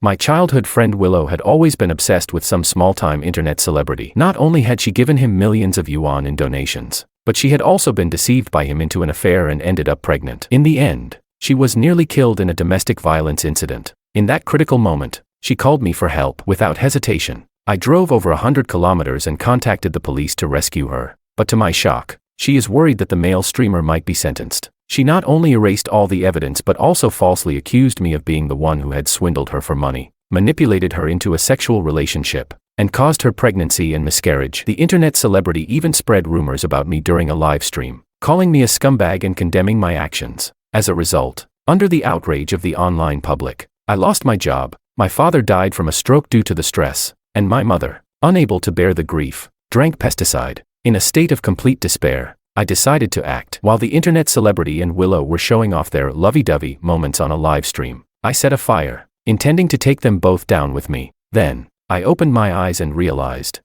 My childhood friend Willow had always been obsessed with some small-time internet celebrity. Not only had she given him millions of yuan in donations, but she had also been deceived by him into an affair and ended up pregnant. In the end, she was nearly killed in a domestic violence incident. In that critical moment, she called me for help. Without hesitation, I drove over 100 kilometers and contacted the police to rescue her. But to my shock, she is worried that the male streamer might be sentenced. She not only erased all the evidence but also falsely accused me of being the one who had swindled her for money, manipulated her into a sexual relationship, and caused her pregnancy and miscarriage. The internet celebrity even spread rumors about me during a live stream, calling me a scumbag and condemning my actions. As a result, under the outrage of the online public, I lost my job, my father died from a stroke due to the stress, and my mother, unable to bear the grief, drank pesticide. In a state of complete despair, I decided to act. While the internet celebrity and Willow were showing off their lovey-dovey moments on a live stream, I set a fire, intending to take them both down with me. Then, I opened my eyes and realized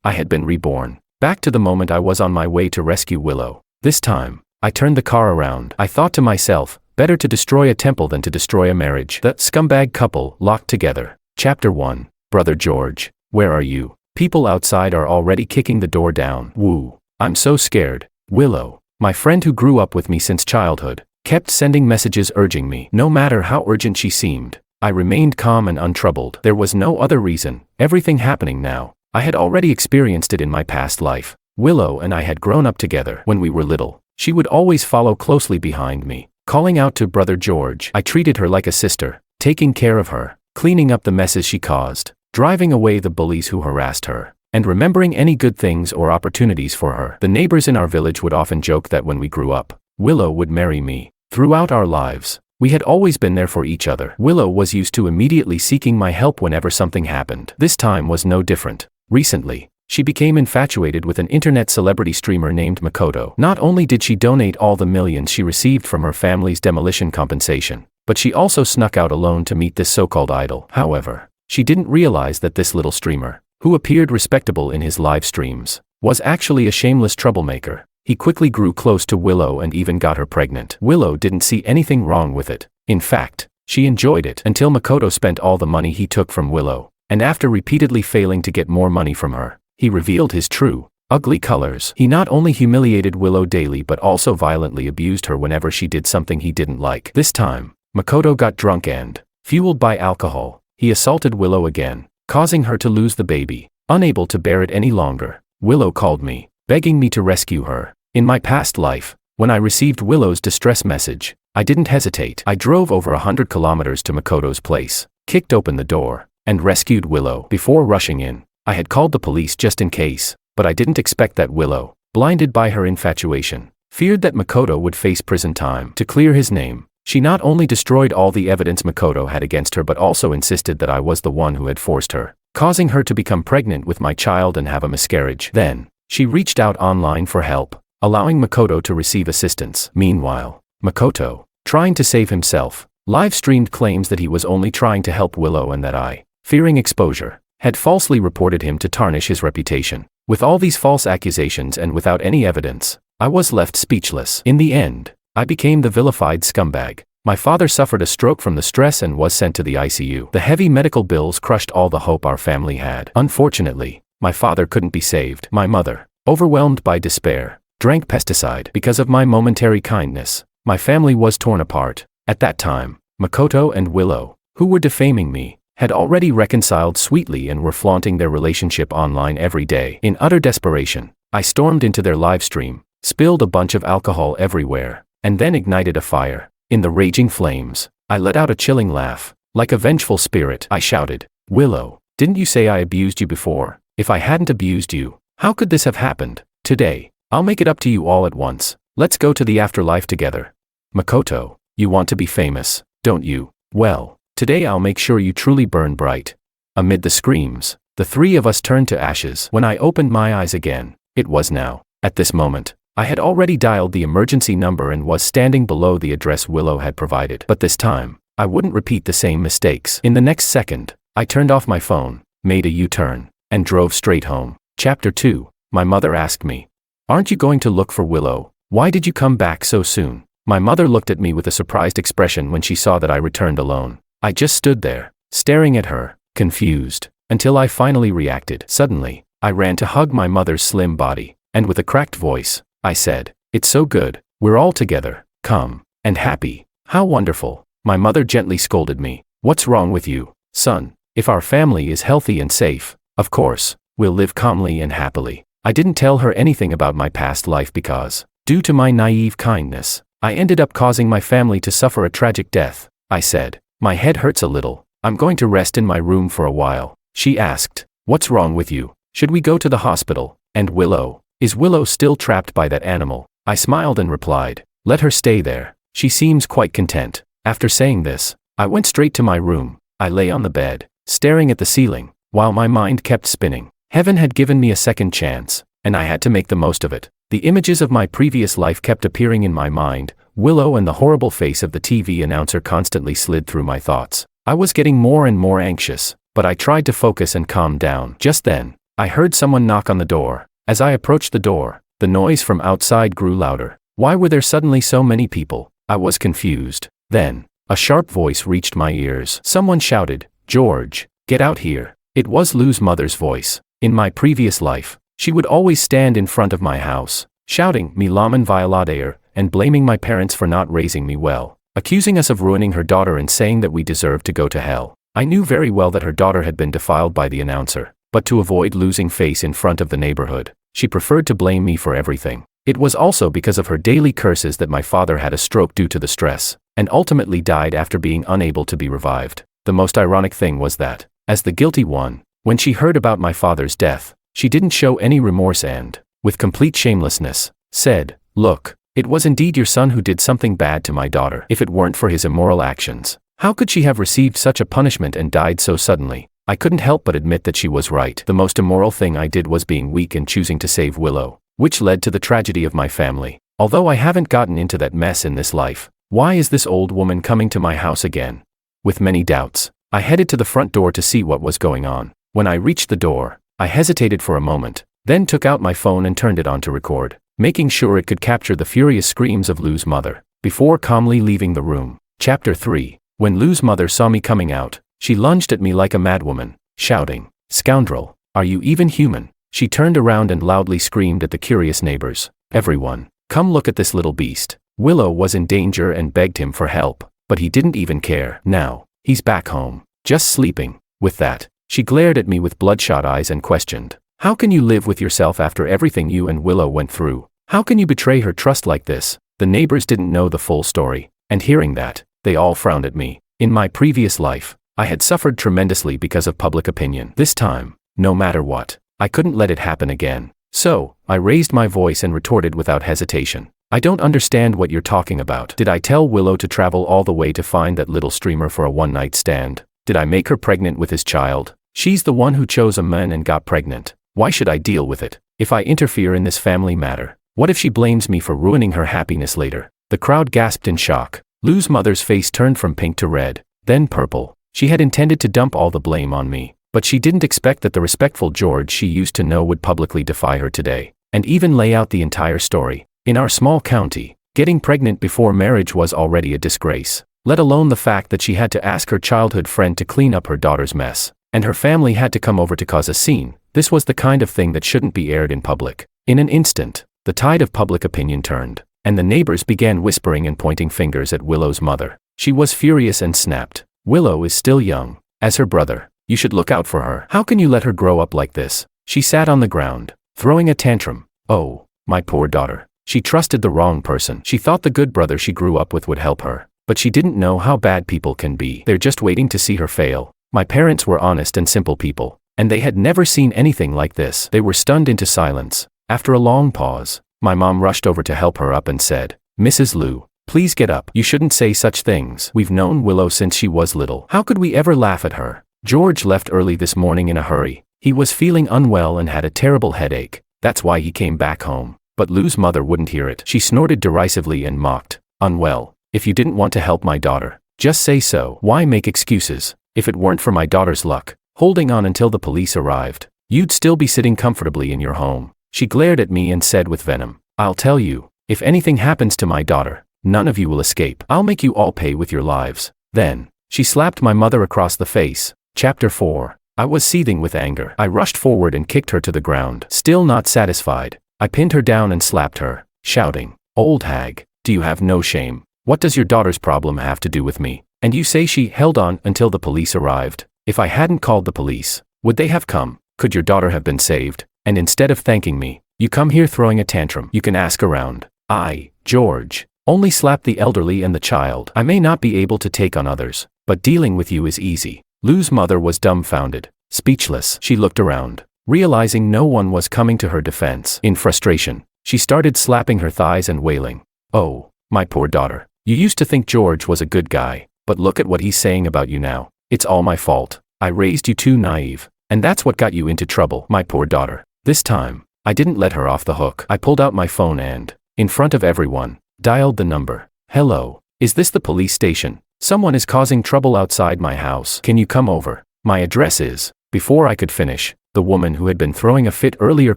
I had been reborn. Back to the moment I was on my way to rescue Willow. This time, I turned the car around. I thought to myself, better to destroy a temple than to destroy a marriage. The scumbag couple locked together. Chapter 1. Brother George, where are you? People outside are already kicking the door down. Woo. I'm so scared. Willow, my friend who grew up with me since childhood, kept sending messages urging me. No matter how urgent she seemed, I remained calm and untroubled. There was no other reason. Everything happening now, I had already experienced it in my past life. Willow and I had grown up together. When we were little, she would always follow closely behind me, calling out to Brother George. I treated her like a sister, taking care of her, cleaning up the messes she caused, driving away the bullies who harassed her, and remembering any good things or opportunities for her. The neighbors in our village would often joke that when we grew up, Willow would marry me. Throughout our lives, we had always been there for each other. Willow was used to immediately seeking my help whenever something happened. This time was no different. Recently, she became infatuated with an internet celebrity streamer named Makoto. Not only did she donate all the millions she received from her family's demolition compensation, but she also snuck out alone to meet this so-called idol. However, she didn't realize that this little streamer, who appeared respectable in his live streams, was actually a shameless troublemaker. He quickly grew close to Willow and even got her pregnant. Willow didn't see anything wrong with it. In fact, she enjoyed it until Makoto spent all the money he took from Willow, and after repeatedly failing to get more money from her, he revealed his true, ugly colors. He not only humiliated Willow daily but also violently abused her whenever she did something he didn't like. This time, Makoto got drunk and, fueled by alcohol, he assaulted Willow again, causing her to lose the baby. Unable to bear it any longer, Willow called me, begging me to rescue her. In my past life, when I received Willow's distress message, I didn't hesitate. I drove over 100 kilometers to Makoto's place, kicked open the door, and rescued Willow. Before rushing in, I had called the police just in case, but I didn't expect that Willow, blinded by her infatuation, feared that Makoto would face prison time. To clear his name, she not only destroyed all the evidence Makoto had against her but also insisted that I was the one who had forced her, causing her to become pregnant with my child and have a miscarriage. Then, she reached out online for help, allowing Makoto to receive assistance. Meanwhile, Makoto, trying to save himself, live-streamed claims that he was only trying to help Willow and that I, fearing exposure, had falsely reported him to tarnish his reputation. With all these false accusations and without any evidence, I was left speechless. In the end, I became the vilified scumbag. My father suffered a stroke from the stress and was sent to the ICU. The heavy medical bills crushed all the hope our family had. Unfortunately, my father couldn't be saved. My mother, overwhelmed by despair, drank pesticide. Because of my momentary kindness, my family was torn apart. At that time, Makoto and Willow, who were defaming me, had already reconciled sweetly and were flaunting their relationship online every day. In utter desperation, I stormed into their live stream, spilled a bunch of alcohol everywhere, and then ignited a fire. In the raging flames, I let out a chilling laugh. Like a vengeful spirit, I shouted, "Willow, didn't you say I abused you before? If I hadn't abused you, how could this have happened? Today, I'll make it up to you all at once. Let's go to the afterlife together." Makoto, you want to be famous, don't you? Well, today I'll make sure you truly burn bright. Amid the screams, the three of us turned to ashes. When I opened my eyes again, it was now. At this moment, I had already dialed the emergency number and was standing below the address Willow had provided. But this time, I wouldn't repeat the same mistakes. In the next second, I turned off my phone, made a U-turn, and drove straight home. Chapter 2. My mother asked me, "Aren't you going to look for Willow? Why did you come back so soon?" My mother looked at me with a surprised expression when she saw that I returned alone. I just stood there, staring at her, confused, until I finally reacted. Suddenly, I ran to hug my mother's slim body, and with a cracked voice, I said, "It's so good, we're all together, calm, and happy. How wonderful." My mother gently scolded me. "What's wrong with you, son? If our family is healthy and safe, of course, we'll live calmly and happily." I didn't tell her anything about my past life because, due to my naive kindness, I ended up causing my family to suffer a tragic death. I said, "My head hurts a little. I'm going to rest in my room for a while." She asked, "What's wrong with you? Should we go to the hospital? And Willow? Is Willow still trapped by that animal?" I smiled and replied, "Let her stay there. She seems quite content." After saying this, I went straight to my room. I lay on the bed, staring at the ceiling, while my mind kept spinning. Heaven had given me a second chance, and I had to make the most of it. The images of my previous life kept appearing in my mind. Willow and the horrible face of the TV announcer constantly slid through my thoughts. I was getting more and more anxious, but I tried to focus and calm down. Just then, I heard someone knock on the door. As I approached the door, the noise from outside grew louder. Why were there suddenly so many people? I was confused. Then, a sharp voice reached my ears. Someone shouted, "George, get out here." It was Lou's mother's voice. In my previous life, she would always stand in front of my house, shouting, "Mi laman violader," and blaming my parents for not raising me well, accusing us of ruining her daughter and saying that we deserved to go to hell. I knew very well that her daughter had been defiled by the announcer, but to avoid losing face in front of the neighborhood, she preferred to blame me for everything. It was also because of her daily curses that my father had a stroke due to the stress, and ultimately died after being unable to be revived. The most ironic thing was that, as the guilty one, when she heard about my father's death, she didn't show any remorse and, with complete shamelessness, said, "Look, it was indeed your son who did something bad to my daughter. If it weren't for his immoral actions, how could she have received such a punishment and died so suddenly?" I couldn't help but admit that she was right. The most immoral thing I did was being weak and choosing to save Willow, which led to the tragedy of my family. Although I haven't gotten into that mess in this life, why is this old woman coming to my house again? With many doubts, I headed to the front door to see what was going on. When I reached the door, I hesitated for a moment, then took out my phone and turned it on to record, making sure it could capture the furious screams of Lou's mother, before calmly leaving the room. Chapter 3. When Lou's mother saw me coming out, she lunged at me like a madwoman, shouting, "Scoundrel, are you even human?" She turned around and loudly screamed at the curious neighbors, "Everyone, come look at this little beast." Willow was in danger and begged him for help, but he didn't even care. Now, he's back home, just sleeping. With that, she glared at me with bloodshot eyes and questioned, "How can you live with yourself after everything you and Willow went through? How can you betray her trust like this?" The neighbors didn't know the full story, and hearing that, they all frowned at me. In my previous life, I had suffered tremendously because of public opinion. This time, no matter what, I couldn't let it happen again. So, I raised my voice and retorted without hesitation, "I don't understand what you're talking about. Did I tell Willow to travel all the way to find that little streamer for a one-night stand? Did I make her pregnant with his child? She's the one who chose a man and got pregnant. Why should I deal with it? If I interfere in this family matter, what if she blames me for ruining her happiness later?" The crowd gasped in shock. Lou's mother's face turned from pink to red, then purple. She had intended to dump all the blame on me, but she didn't expect that the respectful George she used to know would publicly defy her today, and even lay out the entire story. In our small county, getting pregnant before marriage was already a disgrace, let alone the fact that she had to ask her childhood friend to clean up her daughter's mess, and her family had to come over to cause a scene. This was the kind of thing that shouldn't be aired in public. In an instant, the tide of public opinion turned, and the neighbors began whispering and pointing fingers at Willow's mother. She was furious and snapped, "Willow is still young. As her brother, you should look out for her. How can you let her grow up like this?" She sat on the ground, throwing a tantrum. Oh, my poor daughter. She trusted the wrong person. She thought the good brother she grew up with would help her, but she didn't know how bad people can be. They're just waiting to see her fail. My parents were honest and simple people, and they had never seen anything like this. They were stunned into silence. After a long pause, my mom rushed over to help her up and said, "Mrs. Lou, please get up. You shouldn't say such things. We've known Willow since she was little. How could we ever laugh at her?" George left early this morning in a hurry. He was feeling unwell and had a terrible headache. That's why he came back home. But Lou's mother wouldn't hear it. She snorted derisively and mocked, "Unwell? If you didn't want to help my daughter, just say so. Why make excuses? If it weren't for my daughter's luck, holding on until the police arrived, you'd still be sitting comfortably in your home." She glared at me and said with venom, "I'll tell you, if anything happens to my daughter, none of you will escape. I'll make you all pay with your lives." Then, She slapped my mother across the face. Chapter 4. I was seething with anger. I rushed forward and kicked her to the ground. Still not satisfied, I pinned her down and slapped her, shouting, "Old hag, do you have no shame? What does your daughter's problem have to do with me? And you say she held on until the police arrived? If I hadn't called the police, would they have come? Could your daughter have been saved? And instead of thanking me, you come here throwing a tantrum. You can ask around. I, George, only slap the elderly and the child. I may not be able to take on others, but dealing with you is easy." Lou's mother was dumbfounded, speechless. She looked around, realizing no one was coming to her defense. In frustration, she started slapping her thighs and wailing, "Oh, my poor daughter. You used to think George was a good guy, but look at what he's saying about you now. It's all my fault. I raised you too naive, and that's what got you into trouble, my poor daughter." This time, I didn't let her off the hook. I pulled out my phone and, in front of everyone, dialed the number. "Hello, is this the police station? Someone is causing trouble outside my house. Can you come over? My address is..." Before I could finish, the woman who had been throwing a fit earlier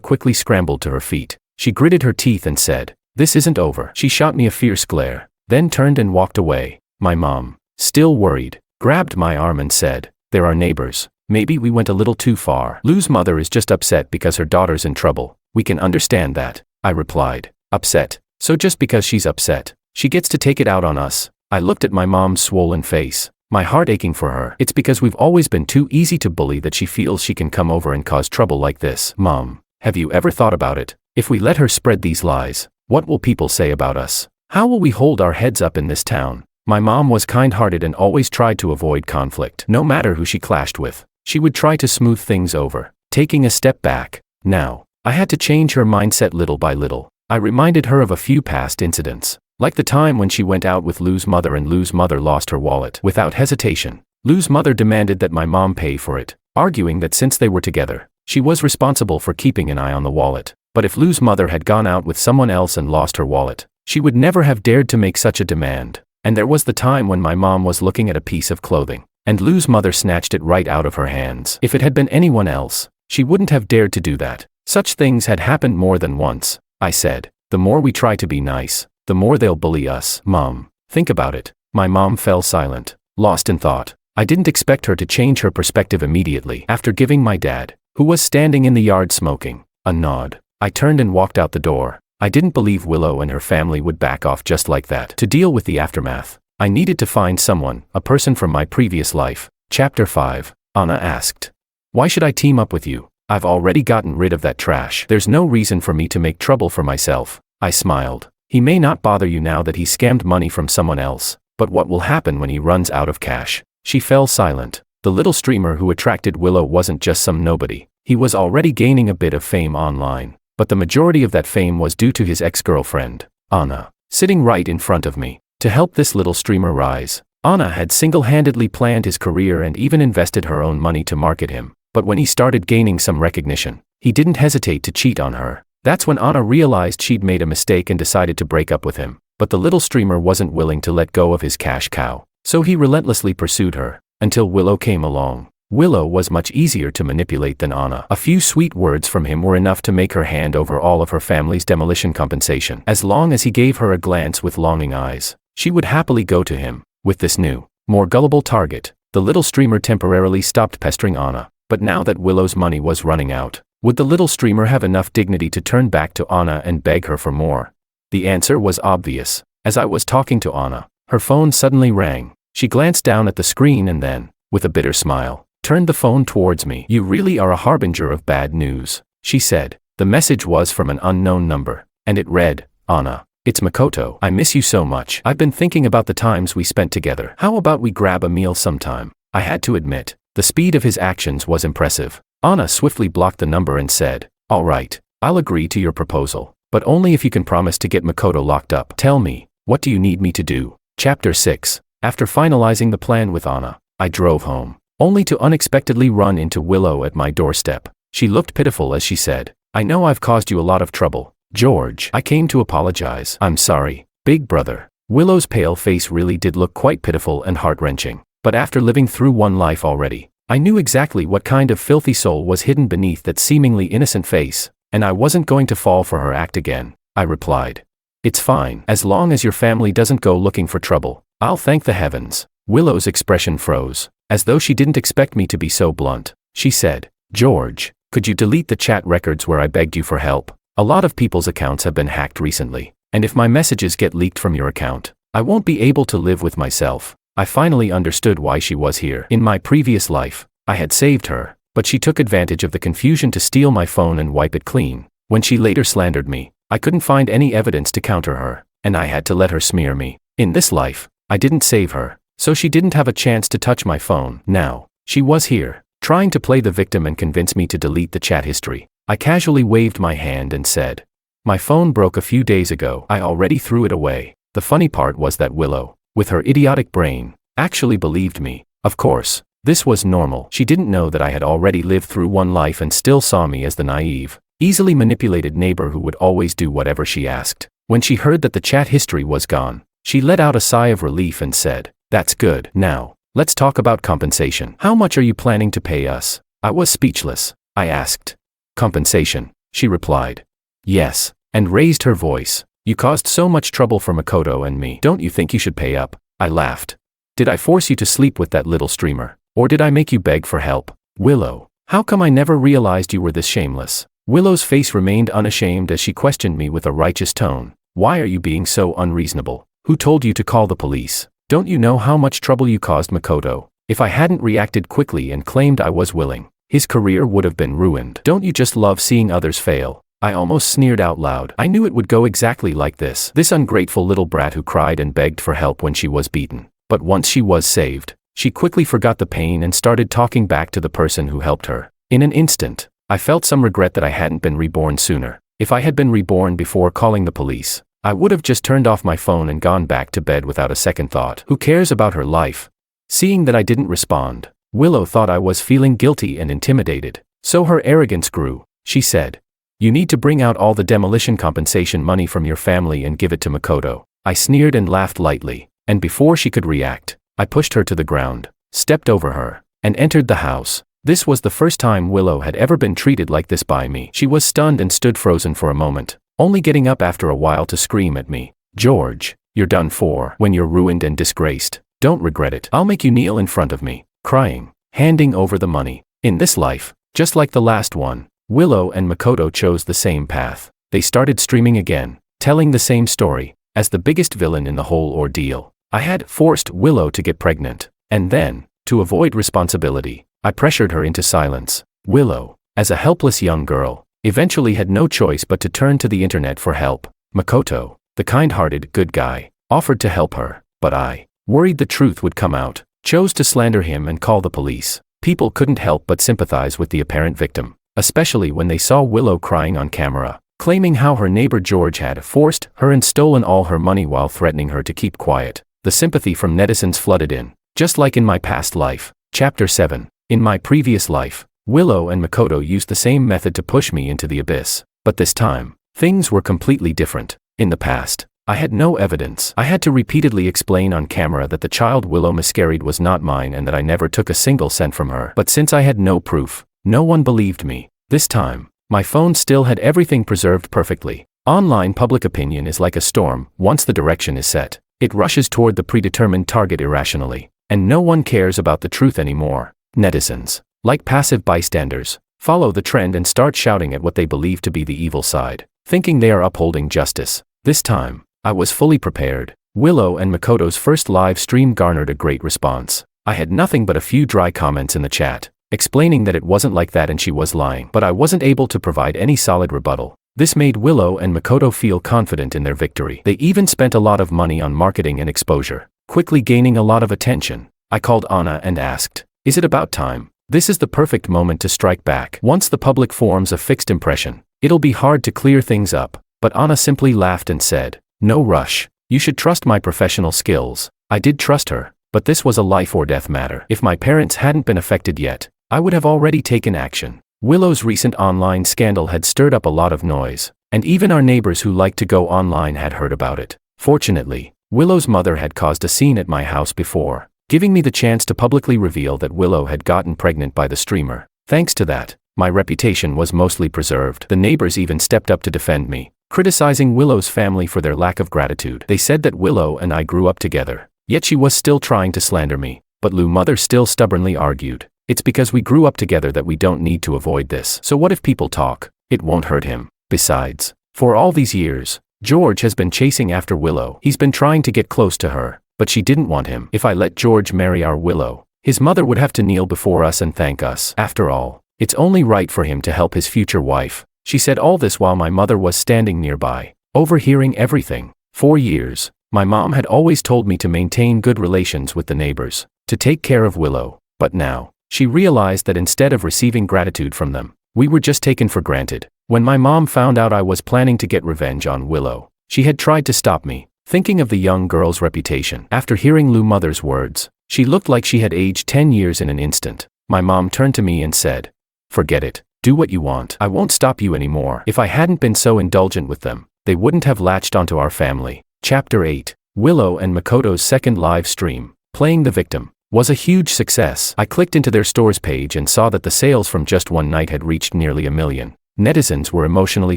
quickly scrambled to her feet. She gritted her teeth and said, "This isn't over." She shot me a fierce glare, then turned and walked away. My mom, still worried, grabbed my arm and said, "There are neighbors. Maybe we went a little too far. Lou's mother is just upset because her daughter's in trouble. We can understand that," I replied. "Upset? So just because she's upset, she gets to take it out on us?" I looked at my mom's swollen face, my heart aching for her. "It's because we've always been too easy to bully that she feels she can come over and cause trouble like this." "Mom, have you ever thought about it? If we let her spread these lies, what will people say about us? How will we hold our heads up in this town?" My mom was kind-hearted and always tried to avoid conflict. No matter who she clashed with, she would try to smooth things over, taking a step back. Now, I had to change her mindset little by little. I reminded her of a few past incidents, like the time when she went out with Lou's mother and Lou's mother lost her wallet. Without hesitation, Lou's mother demanded that my mom pay for it, arguing that since they were together, she was responsible for keeping an eye on the wallet. But if Lou's mother had gone out with someone else and lost her wallet, she would never have dared to make such a demand. And there was the time when my mom was looking at a piece of clothing, and Lou's mother snatched it right out of her hands. If it had been anyone else, she wouldn't have dared to do that. Such things had happened more than once. I said, "The more we try to be nice, the more they'll bully us." "Mom, think about it." My mom fell silent, lost in thought. I didn't expect her to change her perspective immediately. After giving my dad, who was standing in the yard smoking, a nod, I turned and walked out the door. I didn't believe Willow and her family would back off just like that. To deal with the aftermath, I needed to find someone, a person from my previous life. Chapter 5. Anna asked, "Why should I team up with you? I've already gotten rid of that trash. There's no reason for me to make trouble for myself." I smiled. "He may not bother you now that he scammed money from someone else, but what will happen when he runs out of cash?" She fell silent. The little streamer who attracted Willow wasn't just some nobody. He was already gaining a bit of fame online, but the majority of that fame was due to his ex-girlfriend, Anna, sitting right in front of me. To help this little streamer rise, Anna had single-handedly planned his career and even invested her own money to market him. But when he started gaining some recognition, he didn't hesitate to cheat on her. That's when Anna realized she'd made a mistake and decided to break up with him. But the little streamer wasn't willing to let go of his cash cow, so he relentlessly pursued her, until Willow came along. Willow was much easier to manipulate than Anna. A few sweet words from him were enough to make her hand over all of her family's demolition compensation. As long as he gave her a glance with longing eyes, she would happily go to him. With this new, more gullible target, the little streamer temporarily stopped pestering Anna. But now that Willow's money was running out, would the little streamer have enough dignity to turn back to Anna and beg her for more? The answer was obvious. As I was talking to Anna, her phone suddenly rang. She glanced down at the screen and then, with a bitter smile, turned the phone towards me. "You really are a harbinger of bad news," she said. The message was from an unknown number, and it read, "Anna, it's Makoto. I miss you so much. I've been thinking about the times we spent together. How about we grab a meal sometime?" I had to admit, the speed of his actions was impressive. Anna swiftly blocked the number and said, "All right, I'll agree to your proposal, but only if you can promise to get Makoto locked up. Tell me, what do you need me to do?" Chapter 6. After finalizing the plan with Anna, I drove home, only to unexpectedly run into Willow at my doorstep. She looked pitiful as she said, "I know I've caused you a lot of trouble, George. I came to apologize." "I'm sorry, big brother." Willow's pale face really did look quite pitiful and heart-wrenching. But after living through one life already, I knew exactly what kind of filthy soul was hidden beneath that seemingly innocent face, and I wasn't going to fall for her act again. I replied, "It's fine. As long as your family doesn't go looking for trouble, I'll thank the heavens." Willow's expression froze, as though she didn't expect me to be so blunt. She said, "George, could you delete the chat records where I begged you for help? A lot of people's accounts have been hacked recently, and if my messages get leaked from your account, I won't be able to live with myself." I finally understood why she was here. In my previous life, I had saved her, but she took advantage of the confusion to steal my phone and wipe it clean. When she later slandered me, I couldn't find any evidence to counter her, and I had to let her smear me. In this life, I didn't save her, so she didn't have a chance to touch my phone. Now, she was here, trying to play the victim and convince me to delete the chat history. I casually waved my hand and said, "My phone broke a few days ago. I already threw it away." The funny part was that Willow, with her idiotic brain, actually believed me. Of course, this was normal. She didn't know that I had already lived through one life and still saw me as the naive, easily manipulated neighbor who would always do whatever she asked. When she heard that the chat history was gone, she let out a sigh of relief and said, "That's good. Now, let's talk about compensation. How much are you planning to pay us?" I was speechless. I asked. "Compensation," she replied. "Yes," and raised her voice. "You caused so much trouble for Makoto and me. Don't you think you should pay up?" I laughed. "Did I force you to sleep with that little streamer? Or did I make you beg for help? Willow, how come I never realized you were this shameless?" Willow's face remained unashamed as she questioned me with a righteous tone. "Why are you being so unreasonable? Who told you to call the police? Don't you know how much trouble you caused Makoto? If I hadn't reacted quickly and claimed I was willing, his career would have been ruined. Don't you just love seeing others fail?" I almost sneered out loud. I knew it would go exactly like this. This ungrateful little brat who cried and begged for help when she was beaten. But once she was saved, she quickly forgot the pain and started talking back to the person who helped her. In an instant, I felt some regret that I hadn't been reborn sooner. If I had been reborn before calling the police, I would have just turned off my phone and gone back to bed without a second thought. Who cares about her life? Seeing that I didn't respond, Willow thought I was feeling guilty and intimidated. So her arrogance grew. She said, "You need to bring out all the demolition compensation money from your family and give it to Makoto." I sneered and laughed lightly, and before she could react, I pushed her to the ground, stepped over her, and entered the house. This was the first time Willow had ever been treated like this by me. She was stunned and stood frozen for a moment, only getting up after a while to scream at me, "George, you're done for. When you're ruined and disgraced, don't regret it. I'll make you kneel in front of me," crying, handing over the money. In this life, just like the last one, Willow and Makoto chose the same path. They started streaming again, telling the same story, as the biggest villain in the whole ordeal. I had forced Willow to get pregnant, and then, to avoid responsibility, I pressured her into silence. Willow, as a helpless young girl, eventually had no choice but to turn to the internet for help. Makoto, the kind-hearted good guy, offered to help her, but I, worried the truth would come out, chose to slander him and call the police. People couldn't help but sympathize with the apparent victim, especially when they saw Willow crying on camera, claiming how her neighbor George had forced her and stolen all her money while threatening her to keep quiet. The sympathy from netizens flooded in, just like in my past life. Chapter 7. In my previous life, Willow and Makoto used the same method to push me into the abyss, but this time, things were completely different. In the past, I had no evidence. I had to repeatedly explain on camera that the child Willow miscarried was not mine and that I never took a single cent from her. But since I had no proof, no one believed me. This time, my phone still had everything preserved perfectly. Online public opinion is like a storm. Once the direction is set, it rushes toward the predetermined target irrationally, and no one cares about the truth anymore. Netizens, like passive bystanders, follow the trend and start shouting at what they believe to be the evil side, thinking they are upholding justice. This time, I was fully prepared. Willow and Makoto's first live stream garnered a great response. I had nothing but a few dry comments in the chat, explaining that it wasn't like that and she was lying, but I wasn't able to provide any solid rebuttal. This made Willow and Makoto feel confident in their victory. They even spent a lot of money on marketing and exposure, quickly gaining a lot of attention. I called Anna and asked, "Is it about time?" This is the perfect moment to strike back. Once the public forms a fixed impression, it'll be hard to clear things up. But Anna simply laughed and said, "No rush. You should trust my professional skills." I did trust her, but this was a life or death matter. If my parents hadn't been affected yet, I would have already taken action. Willow's recent online scandal had stirred up a lot of noise, and even our neighbors who liked to go online had heard about it. Fortunately, Willow's mother had caused a scene at my house before, giving me the chance to publicly reveal that Willow had gotten pregnant by the streamer. Thanks to that, my reputation was mostly preserved. The neighbors even stepped up to defend me, criticizing Willow's family for their lack of gratitude. They said that Willow and I grew up together, Yet she was still trying to slander me. But Lou mother still stubbornly argued. It's because we grew up together that we don't need to avoid this. So what if people talk? It won't hurt him. Besides, for all these years, George has been chasing after Willow. He's been trying to get close to her, but she didn't want him. If I let George marry our Willow, his mother would have to kneel before us and thank us. After all, it's only right for him to help his future wife. She said all this while my mother was standing nearby, overhearing everything. For years, my mom had always told me to maintain good relations with the neighbors, to take care of Willow, but now, she realized that instead of receiving gratitude from them, we were just taken for granted. When my mom found out I was planning to get revenge on Willow, she had tried to stop me, thinking of the young girl's reputation. After hearing Lou mother's words, she looked like she had aged 10 years in an instant. My mom turned to me and said, "Forget it, do what you want. I won't stop you anymore." If I hadn't been so indulgent with them, they wouldn't have latched onto our family. Chapter 8. Willow and Makoto's second live stream, Playing the Victim, was a huge success. I clicked into their stores page and saw that the sales from just one night had reached nearly 1 million. Netizens were emotionally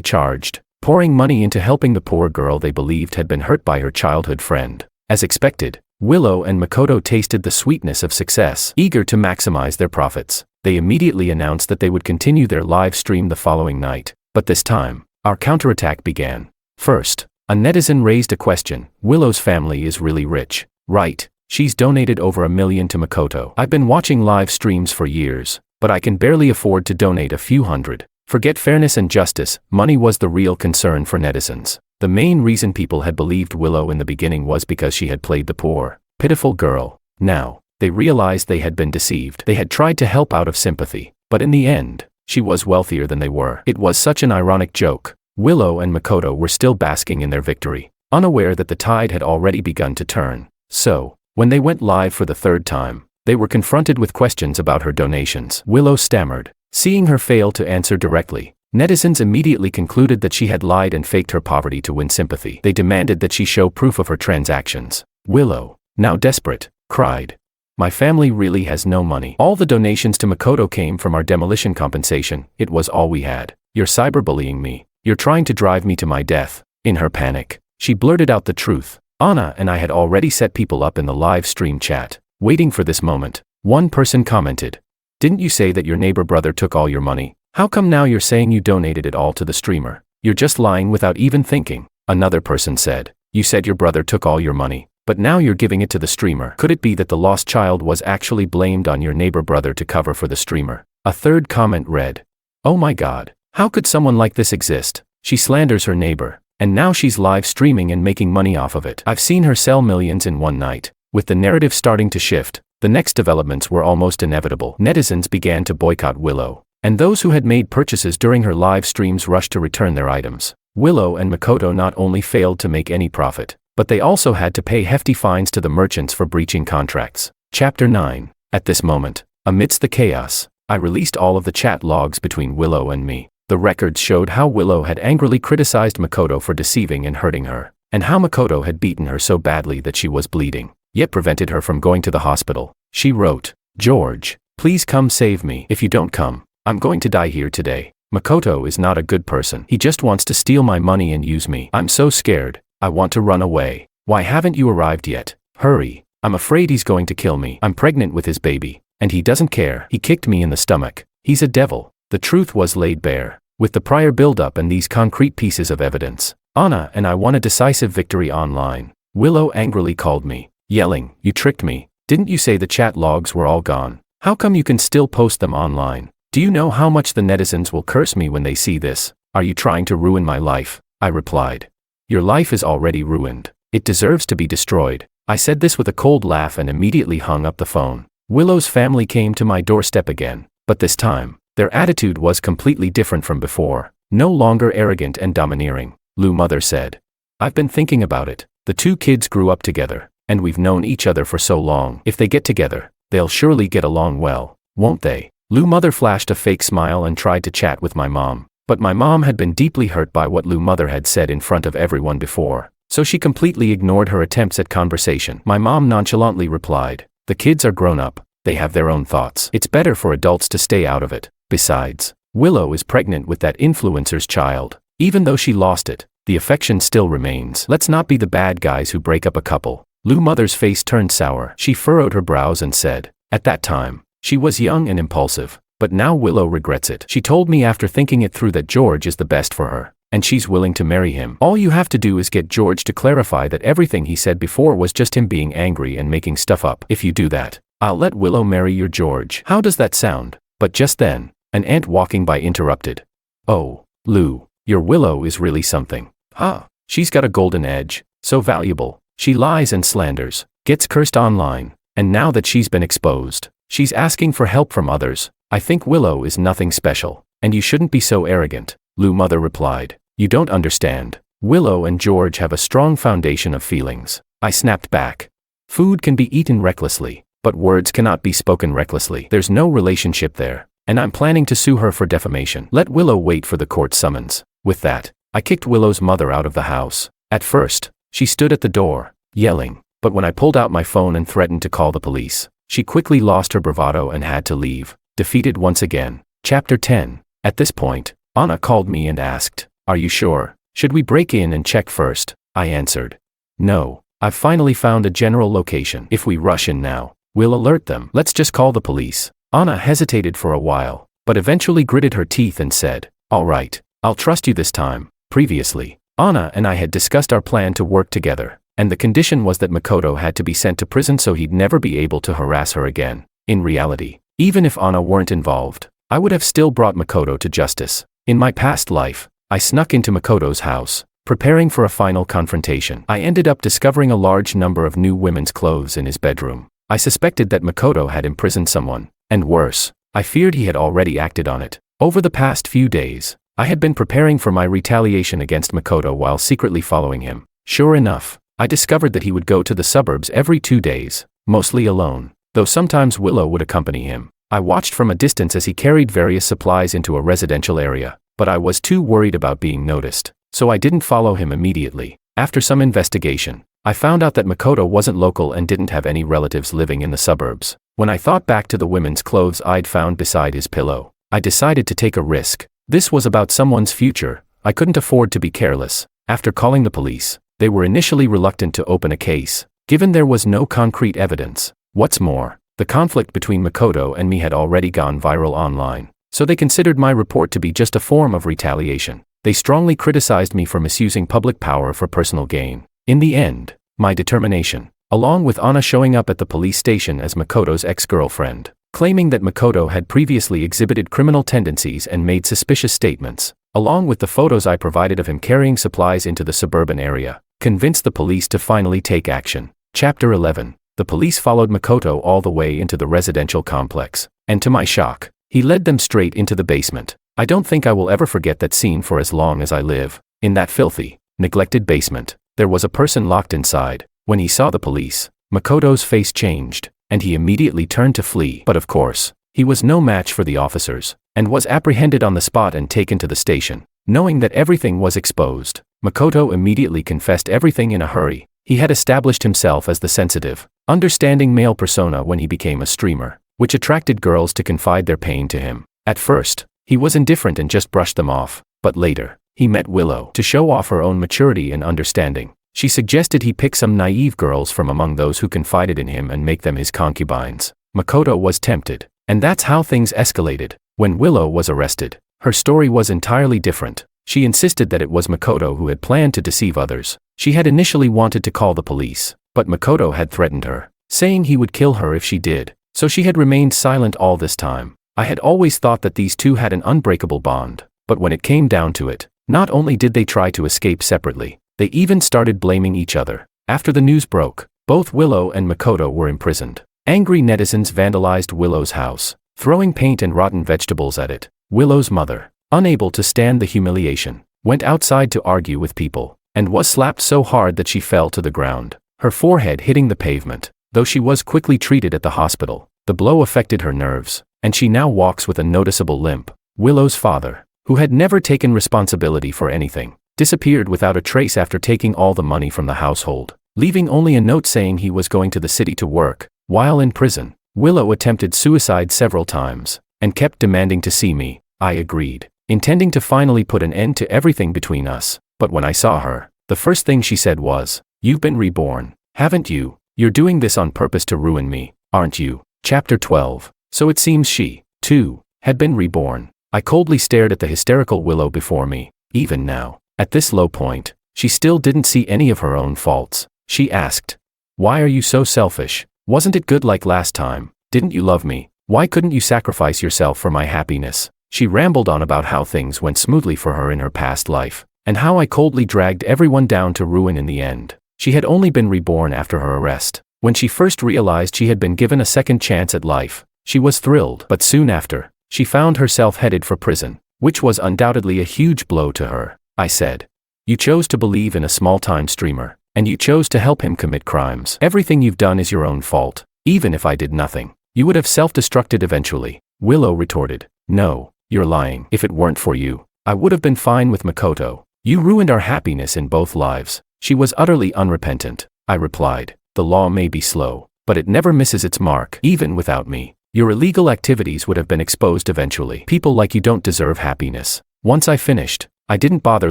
charged, pouring money into helping the poor girl they believed had been hurt by her childhood friend. As expected, Willow and Makoto tasted the sweetness of success. Eager to maximize their profits, they immediately announced that they would continue their live stream the following night. But this time, our counterattack began. First, a netizen raised a question. Willow's family is really rich, right? She's donated over 1 million to Makoto. I've been watching live streams for years, but I can barely afford to donate a few hundred. Forget fairness and justice, money was the real concern for netizens. The main reason people had believed Willow in the beginning was because she had played the poor, pitiful girl. Now, they realized they had been deceived. They had tried to help out of sympathy, but in the end, she was wealthier than they were. It was such an ironic joke. Willow and Makoto were still basking in their victory, unaware that the tide had already begun to turn. So, when they went live for the third time, they were confronted with questions about her donations. Willow stammered. Seeing her fail to answer directly, netizens immediately concluded that she had lied and faked her poverty to win sympathy. They demanded that she show proof of her transactions. Willow, now desperate, cried, "My family really has no money. All the donations to Makoto came from our demolition compensation. It was all we had. You're cyberbullying me. You're trying to drive me to my death." In her panic, she blurted out the truth. Anna and I had already set people up in the live stream chat, waiting for this moment. One person commented, "Didn't you say that your neighbor brother took all your money? How come now you're saying you donated it all to the streamer? You're just lying without even thinking." Another person said, "You said your brother took all your money, but now you're giving it to the streamer. Could it be that the lost child was actually blamed on your neighbor brother to cover for the streamer?" A third comment read, "Oh my God, how could someone like this exist? She slanders her neighbor, and now she's live streaming and making money off of it. I've seen her sell millions in one night." With the narrative starting to shift, the next developments were almost inevitable. Netizens began to boycott Willow, and those who had made purchases during her live streams rushed to return their items. Willow and Makoto not only failed to make any profit, but they also had to pay hefty fines to the merchants for breaching contracts. Chapter 9. At this moment, amidst the chaos, I released all of the chat logs between Willow and me. The records showed how Willow had angrily criticized Makoto for deceiving and hurting her, and how Makoto had beaten her so badly that she was bleeding, yet prevented her from going to the hospital. She wrote, "George, please come save me. If you don't come, I'm going to die here today. Makoto is not a good person. He just wants to steal my money and use me. I'm so scared. I want to run away. Why haven't you arrived yet? Hurry. I'm afraid he's going to kill me. I'm pregnant with his baby, and he doesn't care. He kicked me in the stomach. He's a devil." The truth was laid bare. With the prior build-up and these concrete pieces of evidence, Anna and I won a decisive victory online. Willow angrily called me, yelling, "You tricked me. Didn't you say the chat logs were all gone? How come you can still post them online? Do you know how much the netizens will curse me when they see this? Are you trying to ruin my life?" I replied, "Your life is already ruined. It deserves to be destroyed." I said this with a cold laugh and immediately hung up the phone. Willow's family came to my doorstep again, but this time, their attitude was completely different from before, no longer arrogant and domineering. Lou mother said, "I've been thinking about it. The two kids grew up together, and we've known each other for so long. If they get together, they'll surely get along well, won't they?" Lou mother flashed a fake smile and tried to chat with my mom, but my mom had been deeply hurt by what Lou mother had said in front of everyone before, so she completely ignored her attempts at conversation. My mom nonchalantly replied, "The kids are grown up. They have their own thoughts. It's better for adults to stay out of it. Besides, Willow is pregnant with that influencer's child. Even though she lost it, the affection still remains. Let's not be the bad guys who break up a couple." Lou Mother's face turned sour. She furrowed her brows and said, "At that time, she was young and impulsive, but now Willow regrets it. She told me after thinking it through that George is the best for her, and she's willing to marry him. All you have to do is get George to clarify that everything he said before was just him being angry and making stuff up. If you do that, I'll let Willow marry your George. How does that sound?" But just then, an ant walking by interrupted. "Oh, Lou, your Willow is really something. Huh? She's got a golden edge, so valuable. She lies and slanders, gets cursed online, and now that she's been exposed, she's asking for help from others. I think Willow is nothing special, and you shouldn't be so arrogant," Lou Mother replied. "You don't understand. Willow and George have a strong foundation of feelings." I snapped back. Food can be eaten recklessly, but words cannot be spoken recklessly. There's no relationship there, and I'm planning to sue her for defamation. Let Willow wait for the court summons. With that, I kicked Willow's mother out of the house. At first, she stood at the door, yelling, but when I pulled out my phone and threatened to call the police, she quickly lost her bravado and had to leave, defeated once again. Chapter 10. At this point, Anna called me and asked, "Are you sure? Should we break in and check first?" I answered, "No, I've finally found a general location. If we rush in now, we'll alert them. Let's just call the police." Anna hesitated for a while, but eventually gritted her teeth and said, "All right, I'll trust you this time." Previously, Anna and I had discussed our plan to work together, and the condition was that Makoto had to be sent to prison so he'd never be able to harass her again. In reality, even if Anna weren't involved, I would have still brought Makoto to justice. In my past life, I snuck into Makoto's house, preparing for a final confrontation. I ended up discovering a large number of new women's clothes in his bedroom. I suspected that Makoto had imprisoned someone, and worse, I feared he had already acted on it. Over the past few days, I had been preparing for my retaliation against Makoto while secretly following him. Sure enough, I discovered that he would go to the suburbs every 2 days, mostly alone, though sometimes Willow would accompany him. I watched from a distance as he carried various supplies into a residential area, but I was too worried about being noticed, so I didn't follow him immediately. After some investigation, I found out that Makoto wasn't local and didn't have any relatives living in the suburbs. When I thought back to the women's clothes I'd found beside his pillow, I decided to take a risk. This was about someone's future. I couldn't afford to be careless. After calling the police, they were initially reluctant to open a case, given there was no concrete evidence. What's more, the conflict between Makoto and me had already gone viral online, so they considered my report to be just a form of retaliation. They strongly criticized me for misusing public power for personal gain. In the end, my determination, along with Anna showing up at the police station as Makoto's ex-girlfriend, claiming that Makoto had previously exhibited criminal tendencies and made suspicious statements, along with the photos I provided of him carrying supplies into the suburban area, convinced the police to finally take action. Chapter 11. The police followed Makoto all the way into the residential complex, and to my shock, he led them straight into the basement. I don't think I will ever forget that scene for as long as I live. In that filthy, neglected basement, there was a person locked inside. When he saw the police, Makoto's face changed, and he immediately turned to flee. But of course, he was no match for the officers, and was apprehended on the spot and taken to the station. Knowing that everything was exposed, Makoto immediately confessed everything in a hurry. He had established himself as the sensitive, understanding male persona when he became a streamer, which attracted girls to confide their pain to him. At first, he was indifferent and just brushed them off, but later, he met Willow. To show off her own maturity and understanding, she suggested he pick some naive girls from among those who confided in him and make them his concubines. Makoto was tempted, and that's how things escalated. When Willow was arrested, her story was entirely different. She insisted that it was Makoto who had planned to deceive others. She had initially wanted to call the police, but Makoto had threatened her, saying he would kill her if she did, so she had remained silent all this time. I had always thought that these two had an unbreakable bond, but when it came down to it, not only did they try to escape separately, they even started blaming each other. After the news broke, both Willow and Makoto were imprisoned. Angry netizens vandalized Willow's house, throwing paint and rotten vegetables at it. Willow's mother, unable to stand the humiliation, went outside to argue with people, and was slapped so hard that she fell to the ground, her forehead hitting the pavement. Though she was quickly treated at the hospital, the blow affected her nerves, and she now walks with a noticeable limp. Willow's father, who had never taken responsibility for anything, disappeared without a trace after taking all the money from the household, leaving only a note saying he was going to the city to work. While in prison, Willow attempted suicide several times, and kept demanding to see me. I agreed, intending to finally put an end to everything between us. But when I saw her, the first thing she said was, "You've been reborn." Haven't you? You're doing this on purpose to ruin me, aren't you? Chapter 12. So it seems she, too, had been reborn. I coldly stared at the hysterical Willow before me. Even now, at this low point, she still didn't see any of her own faults. She asked, "Why are you so selfish? Wasn't it good like last time? Didn't you love me? Why couldn't you sacrifice yourself for my happiness?" She rambled on about how things went smoothly for her in her past life, and how I coldly dragged everyone down to ruin in the end. She had only been reborn after her arrest. When she first realized she had been given a second chance at life, she was thrilled. But soon after, she found herself headed for prison, which was undoubtedly a huge blow to her. I said, "You chose to believe in a small-time streamer, and you chose to help him commit crimes. Everything you've done is your own fault. Even if I did nothing, you would have self-destructed eventually." Willow retorted, "No, you're lying. If it weren't for you, I would have been fine with Makoto. You ruined our happiness in both lives." She was utterly unrepentant. I replied, "The law may be slow, but it never misses its mark. Even without me, your illegal activities would have been exposed eventually. People like you don't deserve happiness." Once I finished, I didn't bother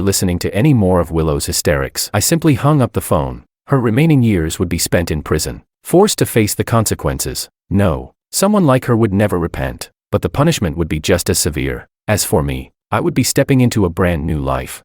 listening to any more of Willow's hysterics. I simply hung up the phone. Her remaining years would be spent in prison, forced to face the consequences. No, someone like her would never repent, but the punishment would be just as severe. As for me, I would be stepping into a brand new life.